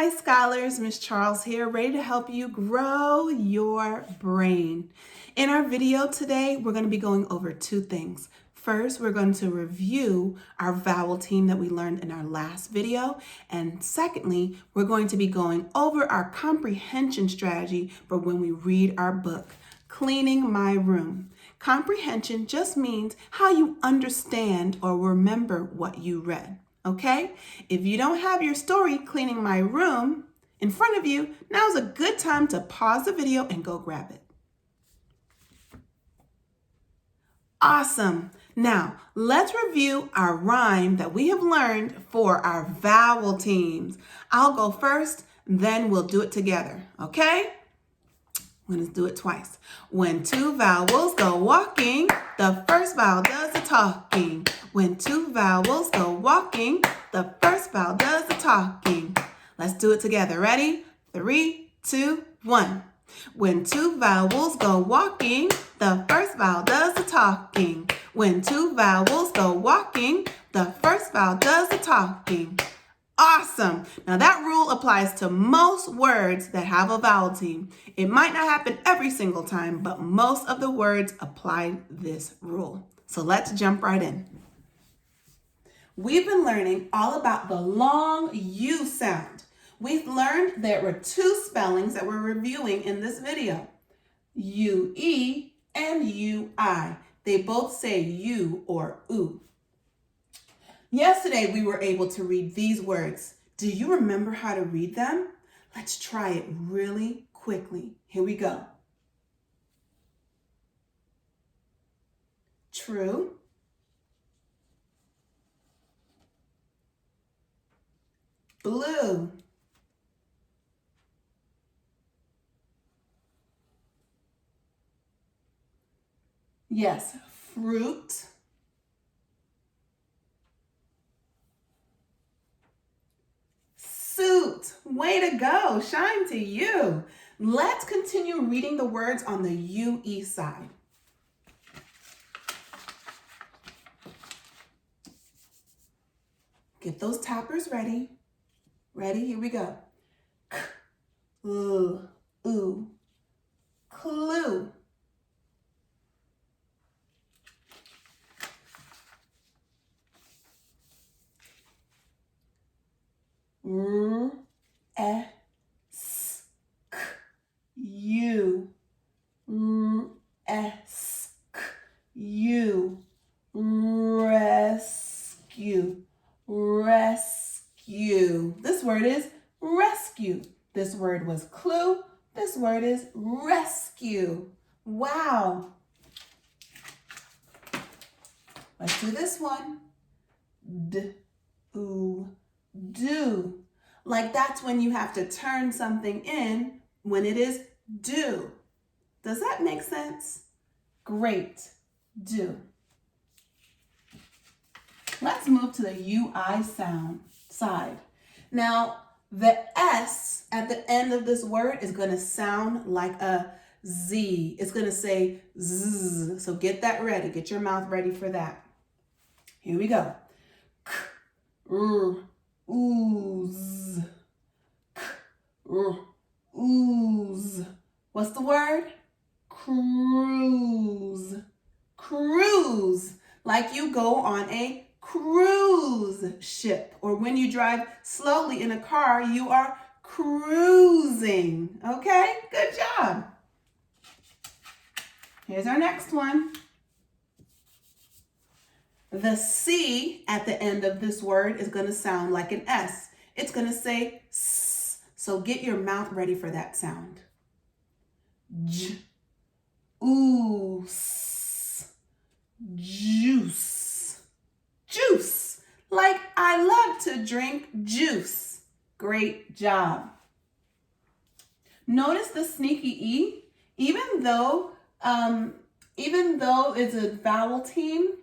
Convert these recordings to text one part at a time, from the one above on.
Hi scholars, Miss Charles here, ready to help you grow your brain. In our video today, we're going to be going over two things. First, we're going to review our vowel team that we learned in our last video. And secondly, we're going to be going over our comprehension strategy for when we read our book, Cleaning My Room. Comprehension just means how you understand or remember what you read. Okay? If you don't have your story, Cleaning My Room, in front of you, now's a good time to pause the video and go grab it. Awesome. Now, let's review our rhyme that we have learned for our vowel teams. I'll go first, then we'll do it together, okay? I'm going to do it twice. When two vowels go walking, the first vowel does the talking. When two vowels go walking, the first vowel does the talking. Let's do it together. Ready? 3, 2, 1. When two vowels go walking, the first vowel does the talking. When two vowels go walking, the first vowel does the talking. Awesome. Now that rule applies to most words that have a vowel team. It might not happen every single time, but most of the words apply this rule. So let's jump right in. We've been learning all about the long U sound. We've learned there were two spellings that we're reviewing in this video. U-E and U-I. They both say you or oo. Yesterday, we were able to read these words. Do you remember how to read them? Let's try it really quickly. Here we go. True. Blue. Yes, fruit. Suit. Way to go. Shine to you. Let's continue reading the words on the UE side. Get those tappers ready. Ready? Here we go. Ooh. Clue. Rescue. Rescue. Rescue. This word is rescue. This word was clue. This word is rescue. Wow. Let's do this one. Do. Like that's when you have to turn something in when it is do. Does that make sense? Great. Do. Let's move to the UI sound side. Now, the S at the end of this word is going to sound like a Z. It's going to say Z. So get that ready. Get your mouth ready for that. Here we go. Ooze. Ooze. What's the word? Cruise. Cruise. Like you go on a cruise ship, or when you drive slowly in a car, you are cruising. Okay? Good job. Here's our next one. The C at the end of this word is going to sound like an S. It's going to say S. So get your mouth ready for that sound. Juice. Juice. Like I love to drink juice. Great job. Notice the sneaky E. Even though it's a vowel team,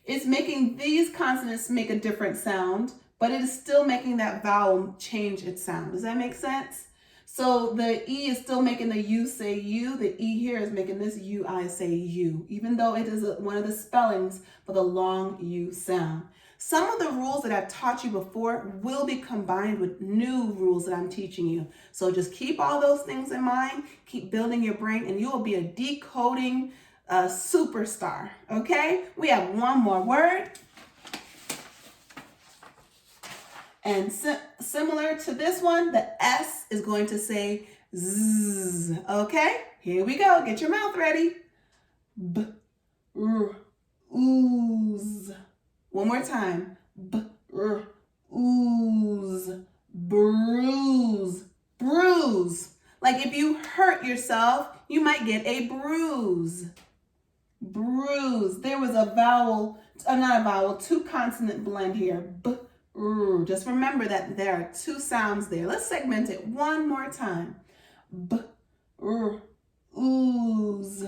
it's making these consonants make a different sound, but it is still making that vowel change its sound. Does that make sense? So the E is still making the U say you. The E here is making this UI say you, even though it is one of the spellings for the long U sound. Some of the rules that I've taught you before will be combined with new rules that I'm teaching you. So just keep all those things in mind, keep building your brain, and you will be a decoding superstar, okay? We have one more word. And similar to this one, the S is going to say Z, okay? Here we go. Get your mouth ready. Ooze. One more time. Ooze. Bruise. Bruise. Like if you hurt yourself, you might get a bruise. Bruise. There was a vowel, not a vowel, two consonant blend here. Just remember that there are two sounds there. Let's segment it one more time. Ooze.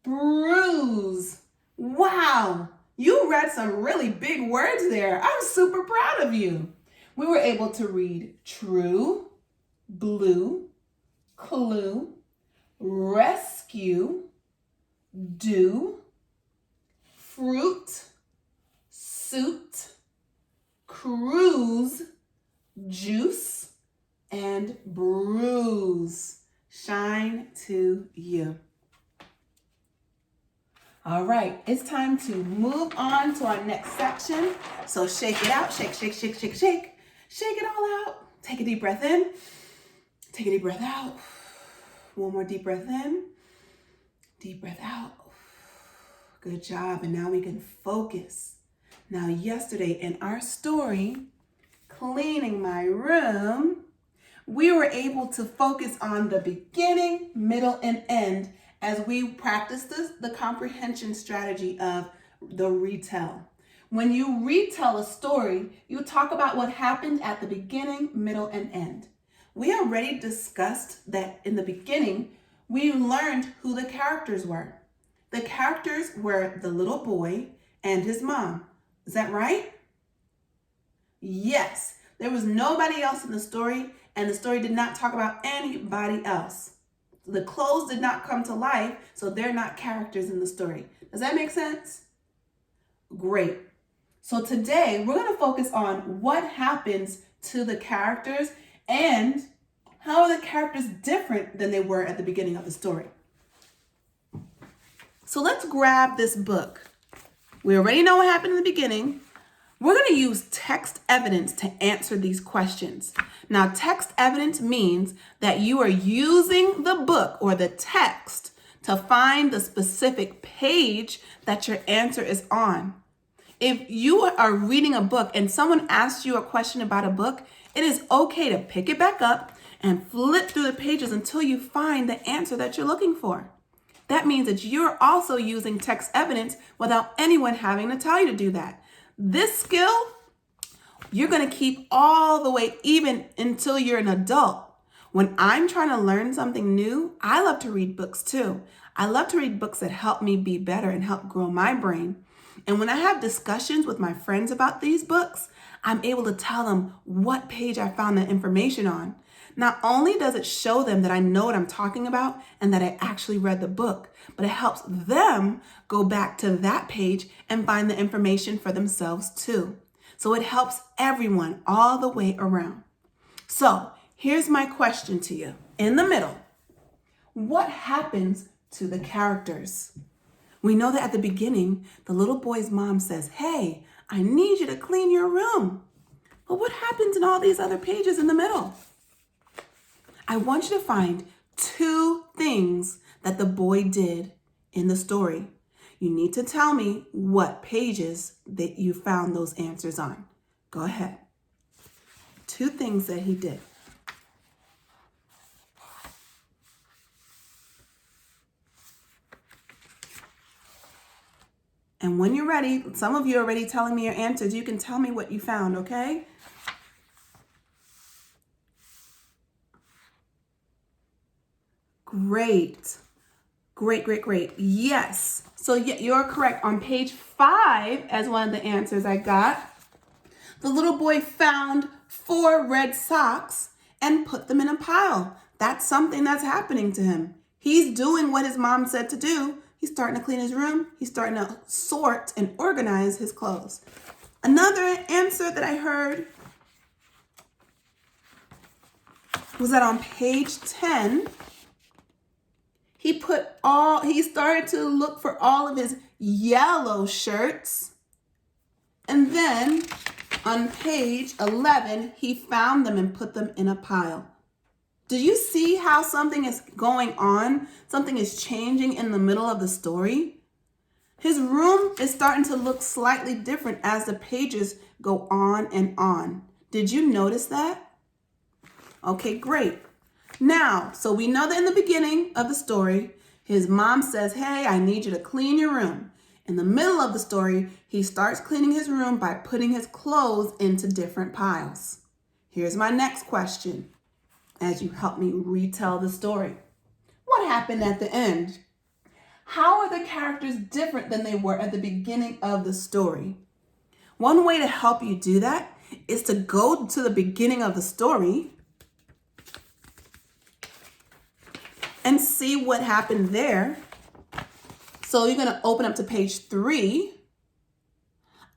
Bruise. Wow. You read some really big words there. I'm super proud of you. We were able to read true, blue, clue, rescue, do, fruit, suit, cruise, juice, and bruise. Shine to you. All right, it's time to move on to our next section. So shake it out, shake, shake, shake, shake, shake. Shake it all out. Take a deep breath in. Take a deep breath out. One more deep breath in. Deep breath out. Good job. And now we can focus. Now, yesterday in our story, Cleaning My Room, we were able to focus on the beginning, middle, and end as we practiced the comprehension strategy of the retell. When you retell a story, you talk about what happened at the beginning, middle, and end. We already discussed that in the beginning, we learned who the characters were. The characters were the little boy and his mom. Is that right? Yes. There was nobody else in the story, and the story did not talk about anybody else. The clothes did not come to life, so they're not characters in the story. Does that make sense? Great. So today, we're going to focus on what happens to the characters and how are the characters different than they were at the beginning of the story. So let's grab this book. We already know what happened in the beginning. We're going to use text evidence to answer these questions. Now, text evidence means that you are using the book or the text to find the specific page that your answer is on. If you are reading a book and someone asks you a question about a book, it is okay to pick it back up and flip through the pages until you find the answer that you're looking for. That means that you're also using text evidence without anyone having to tell you to do that. This skill, you're going to keep all the way even until you're an adult. When I'm trying to learn something new, I love to read books too. I love to read books that help me be better and help grow my brain. And when I have discussions with my friends about these books, I'm able to tell them what page I found that information on. Not only does it show them that I know what I'm talking about and that I actually read the book, but it helps them go back to that page and find the information for themselves too. So it helps everyone all the way around. So here's my question to you. In the middle, what happens to the characters? We know that at the beginning, the little boy's mom says, "Hey, I need you to clean your room." But what happens in all these other pages in the middle? I want you to find two things that the boy did in the story. You need to tell me what pages that you found those answers on. Go ahead. Two things that he did. And when you're ready, some of you are already telling me your answers. You can tell me what you found, okay? Great. Great. Yes. So you're correct. On page 5, as one of the answers I got, the little boy found 4 red socks and put them in a pile. That's something that's happening to him. He's doing what his mom said to do. He's starting to clean his room. He's starting to sort and organize his clothes. Another answer that I heard was that on page 10, he started to look for all of his yellow shirts. And then on page 11, he found them and put them in a pile. Do you see how something is going on? Something is changing in the middle of the story. His room is starting to look slightly different as the pages go on and on. Did you notice that? Okay, great. Now, so we know that in the beginning of the story, his mom says, hey, I need you to clean your room. In the middle of the story, he starts cleaning his room by putting his clothes into different piles. Here's my next question as you help me retell the story. What happened at the end? How are the characters different than they were at the beginning of the story? One way to help you do that is to go to the beginning of the story and see what happened there. So you're going to open up to page 3.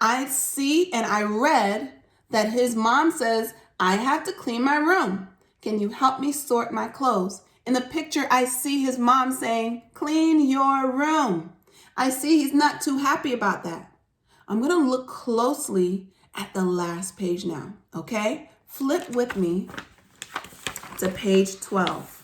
I see and I read that his mom says, I have to clean my room. Can you help me sort my clothes? In the picture, I see his mom saying, clean your room. I see he's not too happy about that. I'm going to look closely at the last page now, okay? Flip with me to page 12.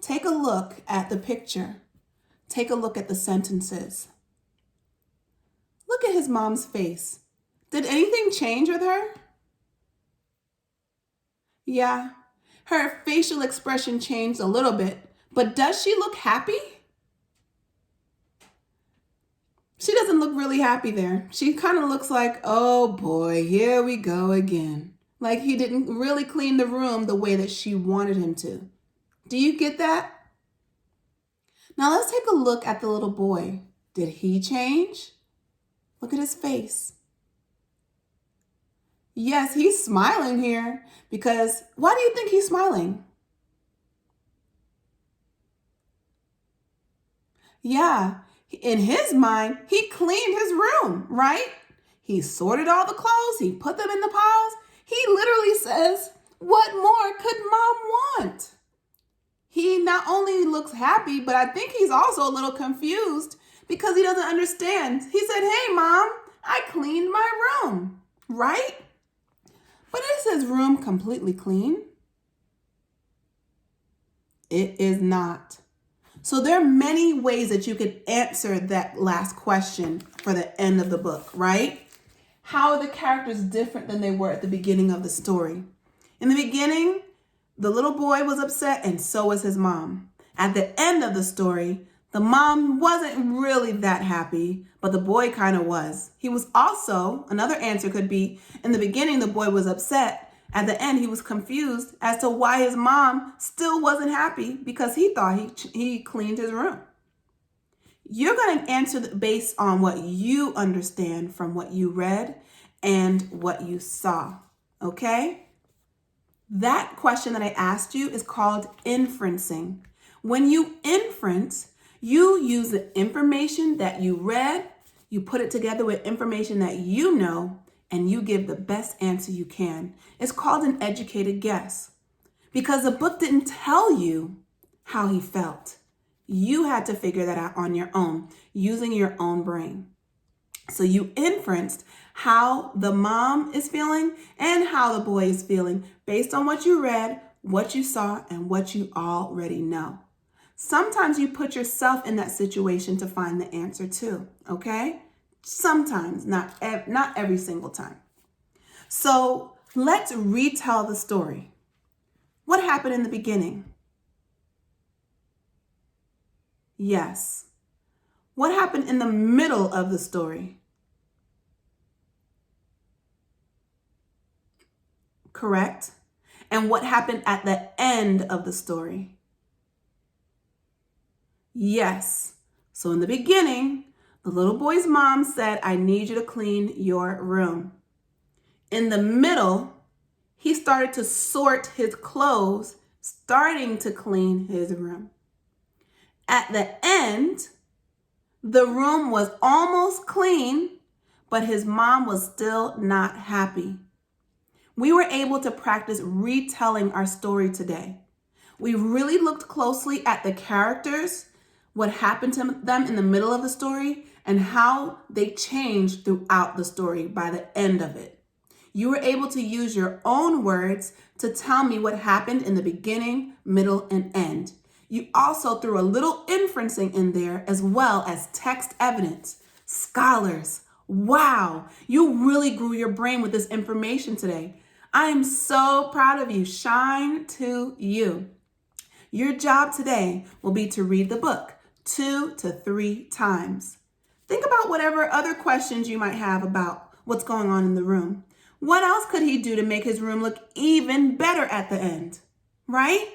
Take a look at the picture. Take a look at the sentences. Look at his mom's face. Did anything change with her? Yeah, her facial expression changed a little bit, but does she look happy? She doesn't look really happy there. She kind of looks like, oh boy, here we go again. Like he didn't really clean the room the way that she wanted him to. Do you get that? Now let's take a look at the little boy. Did he change? Look at his face. Yes, he's smiling here because why do you think he's smiling? Yeah, in his mind, he cleaned his room, right? He sorted all the clothes, he put them in the piles. He literally says, what more could mom want? He not only looks happy, but I think he's also a little confused because he doesn't understand. He said, hey, mom, I cleaned my room, right? But is his room completely clean? It is not. So there are many ways that you could answer that last question for the end of the book, right? How are the characters different than they were at the beginning of the story? In the beginning, the little boy was upset and so was his mom. At the end of the story, the mom wasn't really that happy, but the boy kind of was. He was also, another answer could be, in the beginning, the boy was upset. At the end, he was confused as to why his mom still wasn't happy because he thought he cleaned his room. You're going to answer based on what you understand from what you read and what you saw, okay? That question that I asked you is called inferencing. When you inference, you use the information that you read, you put it together with information that you know, and you give the best answer you can. It's called an educated guess because the book didn't tell you how he felt. You had to figure that out on your own, using your own brain. So you inferenced how the mom is feeling and how the boy is feeling based on what you read, what you saw, and what you already know. Sometimes you put yourself in that situation to find the answer too, okay? Sometimes, not every single time. So let's retell the story. What happened in the beginning? Yes. What happened in the middle of the story? Correct. And what happened at the end of the story? Yes. So in the beginning, the little boy's mom said, I need you to clean your room. In the middle, he started to sort his clothes, starting to clean his room. At the end, the room was almost clean, but his mom was still not happy. We were able to practice retelling our story today. We really looked closely at the characters, what happened to them in the middle of the story, and how they changed throughout the story by the end of it. You were able to use your own words to tell me what happened in the beginning, middle, and end. You also threw a little inferencing in there as well as text evidence. Scholars, wow, you really grew your brain with this information today. I am so proud of you. Shine to you. Your job today will be to read the book 2 to 3 times. Think about whatever other questions you might have about what's going on in the room. What else could he do to make his room look even better at the end? Right?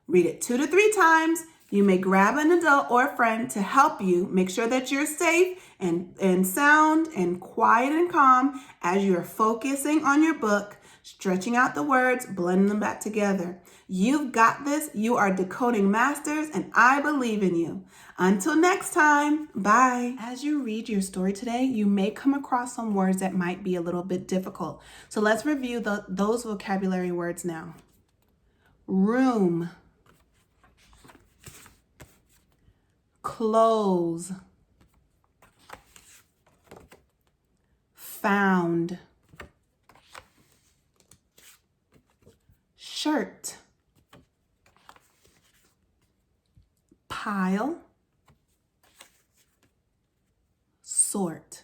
Read it 2 to 3 times. You may grab an adult or a friend to help you make sure that you're safe and sound and quiet and calm as you're focusing on your book, stretching out the words, blending them back together. You've got this. You are decoding masters, and I believe in you. Until next time, bye. As you read your story today, you may come across some words that might be a little bit difficult. So let's review those vocabulary words now. Room, clothes, found, shirt, pile, sort.